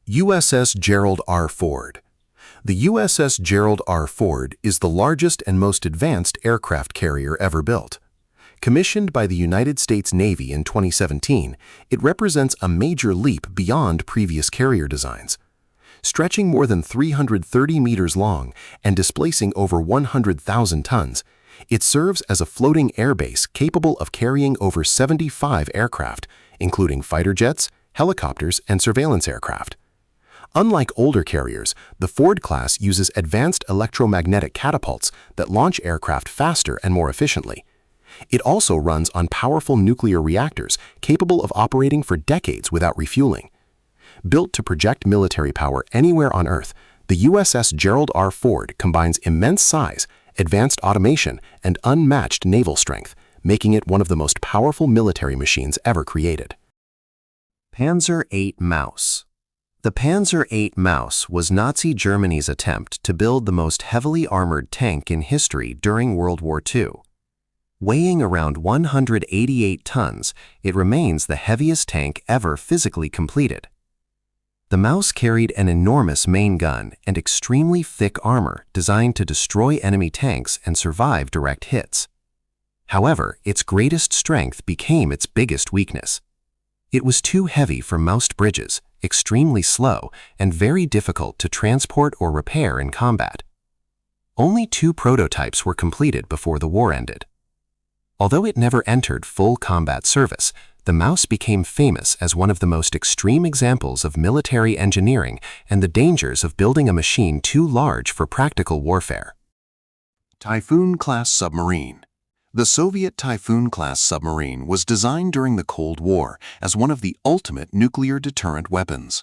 USS Gerald R-ford. The USS Gerald R-ford is the largest and most advanced aircraft carrier ever built. Commissioned by the United States Navy in 2017, it represents a major leap beyond previous carrier designs. Stretching more than 330 meters long and displacing over 100,000 tons, it serves as a floating airbase capable of carrying over 75 aircraft, including fighter jets, helicopters, and surveillance aircraft. Unlike older carriers, the Ford-class uses advanced electromagnetic catapults that launch aircraft faster and more efficiently. It also runs on powerful nuclear reactors capable of operating for decades without refueling. Built to project military power anywhere on Earth, the USS Gerald R-ford combines immense size, advanced automation, and unmatched naval strength, making it one of the most powerful military machines ever created. Panzer VIII Maus. The Panzer VIII Maus was Nazi Germany's attempt to build the most heavily armored tank in history during World War II. Weighing around 188 tons, it remains the heaviest tank ever physically completed. The Maus carried an enormous main gun and extremely thick armor designed to destroy enemy tanks and survive direct hits. However, its greatest strength became its biggest weakness. It was too heavy for Maused bridges, extremely slow, and very difficult to transport or repair in combat. Only 2 prototypes were completed before the war ended. Although it never entered full combat service, the Maus became famous as one of the most extreme examples of military engineering and the dangers of building a machine too large for practical warfare. Typhoon-class Submarine. The Soviet Typhoon-class submarine was designed during the Cold War as one of the ultimate nuclear deterrent weapons.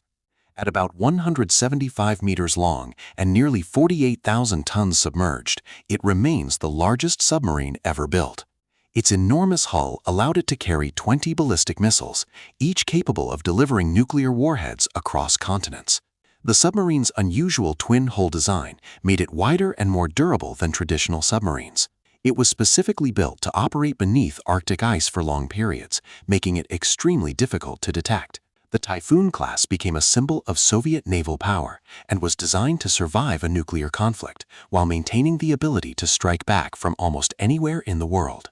At about 175 meters long and nearly 48,000 tons submerged, it remains the largest submarine ever built. Its enormous hull allowed it to carry 20 ballistic missiles, each capable of delivering nuclear warheads across continents. The submarine's unusual twin-hull design made it wider and more durable than traditional submarines. It was specifically built to operate beneath Arctic ice for long periods, making it extremely difficult to detect. The Typhoon-class became a symbol of Soviet naval power and was designed to survive a nuclear conflict while maintaining the ability to strike back from almost anywhere in the world.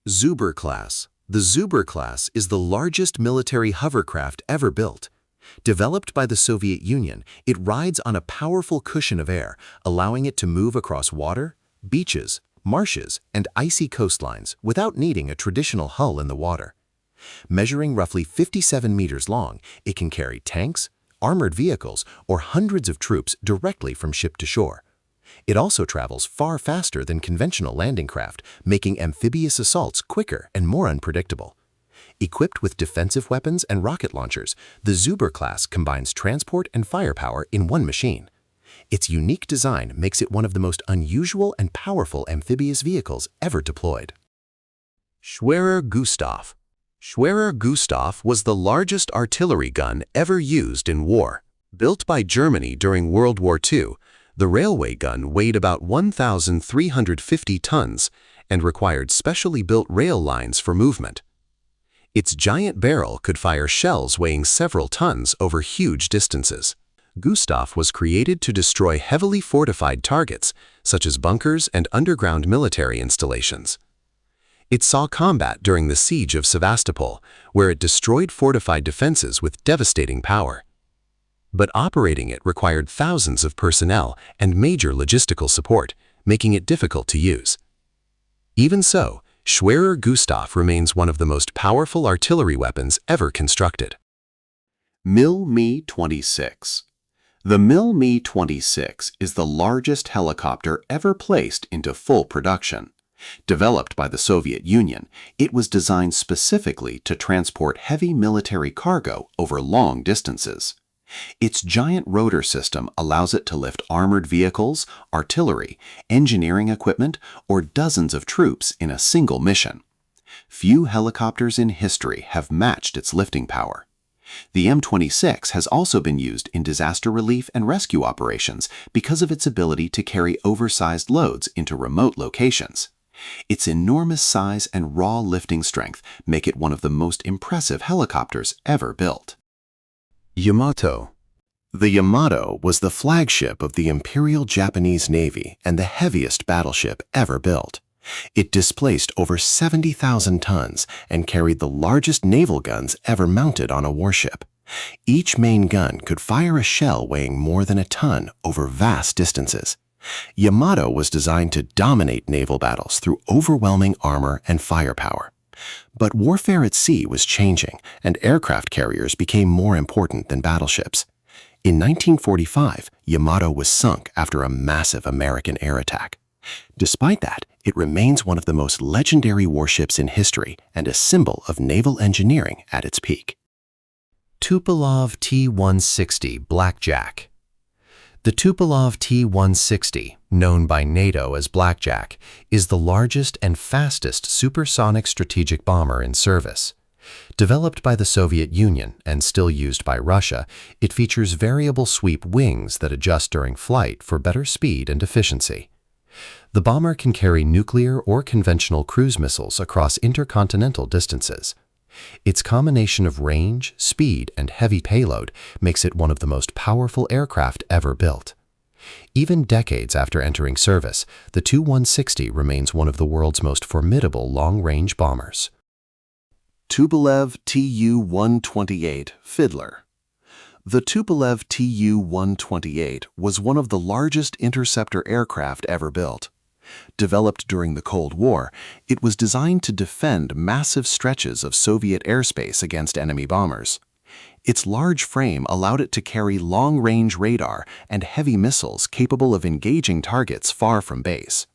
Zubr-Class. The Zubr-Class is the largest military hovercraft ever built. Developed by the Soviet Union, it rides on a powerful cushion of air, allowing it to move across water, beaches, marshes, and icy coastlines without needing a traditional hull in the water. Measuring roughly 57 meters long, it can carry tanks, armored vehicles, or hundreds of troops directly from ship to shore. It also travels far faster than conventional landing craft, making amphibious assaults quicker and more unpredictable. Equipped with defensive weapons and rocket launchers, the Zubr-class combines transport and firepower in one machine. Its unique design makes it one of the most unusual and powerful amphibious vehicles ever deployed. Schwerer Gustav. Schwerer Gustav was the largest artillery gun ever used in war. Built by Germany during World War II, the railway gun weighed about 1,350 tons and required specially built rail lines for movement. Its giant barrel could fire shells weighing several tons over huge distances. Gustav was created to destroy heavily fortified targets, such as bunkers and underground military installations. It saw combat during the siege of Sevastopol, where it destroyed fortified defenses with devastating power. But operating it required thousands of personnel and major logistical support, making it difficult to use. Even so, Schwerer Gustav remains one of the most powerful artillery weapons ever constructed. MiL-Me-26. The MiL-Me-26 is the largest helicopter ever placed into full production. Developed by the Soviet Union, it was designed specifically to transport heavy military cargo over long distances. Its giant rotor system allows it to lift armored vehicles, artillery, engineering equipment, or dozens of troops in a single mission. Few helicopters in history have matched its lifting power. The M26 has also been used in disaster relief and rescue operations because of its ability to carry oversized loads into remote locations. Its enormous size and raw lifting strength make it one of the most impressive helicopters ever built. Yamato. The Yamato was the flagship of the Imperial Japanese Navy and the heaviest battleship ever built. It displaced over 70,000 tons and carried the largest naval guns ever mounted on a warship. Each main gun could fire a shell weighing more than a ton over vast distances. Yamato was designed to dominate naval battles through overwhelming armor and firepower. But warfare at sea was changing, and aircraft carriers became more important than battleships. In 1945, Yamato was sunk after a massive American air attack. Despite that, it remains one of the most legendary warships in history and a symbol of naval engineering at its peak. Tupolev T-160 Blackjack. The Tupolev T-160, known by NATO as Blackjack, is the largest and fastest supersonic strategic bomber in service. Developed by the Soviet Union and still used by Russia, it features variable sweep wings that adjust during flight for better speed and efficiency. The bomber can carry nuclear or conventional cruise missiles across intercontinental distances. Its combination of range, speed, and heavy payload makes it one of the most powerful aircraft ever built. Even decades after entering service, the Tu-160 remains one of the world's most formidable long-range bombers. Tupolev Tu-128 Fiddler. The Tupolev Tu-128 was one of the largest interceptor aircraft ever built. Developed during the Cold War, it was designed to defend massive stretches of Soviet airspace against enemy bombers. Its large frame allowed it to carry long-range radar and heavy missiles capable of engaging targets far from base.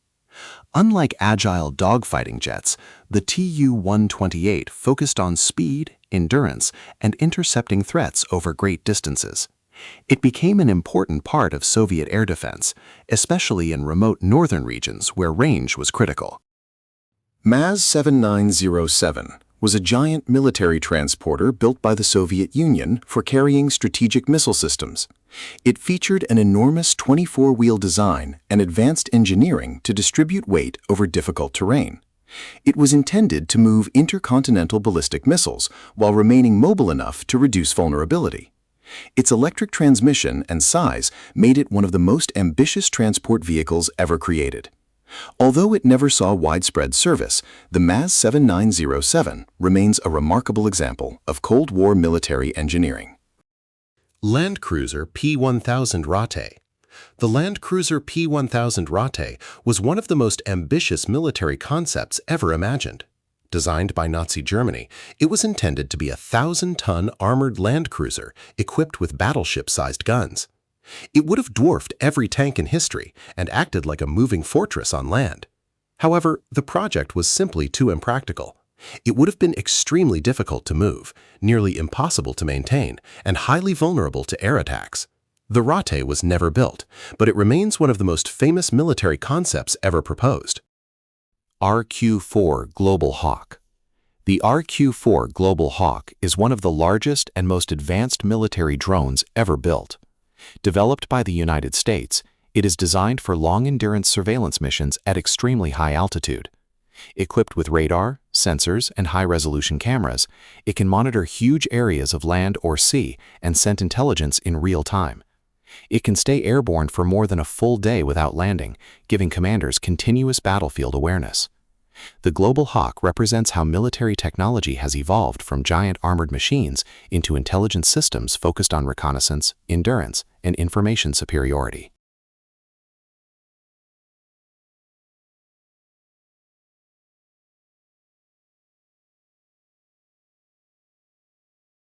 Unlike agile dogfighting jets, the Tu-128 focused on speed, endurance, and intercepting threats over great distances. It became an important part of Soviet air defense, especially in remote northern regions where range was critical. MAZ-7907 was a giant military transporter built by the Soviet Union for carrying strategic missile systems. It featured an enormous 24-wheel design and advanced engineering to distribute weight over difficult terrain. It was intended to move intercontinental ballistic missiles while remaining mobile enough to reduce vulnerability. Its electric transmission and size made it one of the most ambitious transport vehicles ever created. Although it never saw widespread service, the MAZ-7907 remains a remarkable example of Cold War military engineering. LandKreuzer P-1000 Ratte. The LandKreuzer P-1000 Ratte was one of the most ambitious military concepts ever imagined. Designed by Nazi Germany, it was intended to be a 1,000-ton armored land cruiser equipped with battleship-sized guns. It would have dwarfed every tank in history and acted like a moving fortress on land. However, the project was simply too impractical. It would have been extremely difficult to move, nearly impossible to maintain, and highly vulnerable to air attacks. The Ratte was never built, but it remains one of the most famous military concepts ever proposed. RQ-4 Global Hawk. The RQ-4 Global Hawk is one of the largest and most advanced military drones ever built. Developed by the United States, it is designed for long-endurance surveillance missions at extremely high altitude. Equipped with radar, sensors, and high-resolution cameras, it can monitor huge areas of land or sea and send intelligence in real time. It can stay airborne for more than a full day without landing, giving commanders continuous battlefield awareness. The Global Hawk represents how military technology has evolved from giant armored machines into intelligence systems focused on reconnaissance, endurance, and information superiority.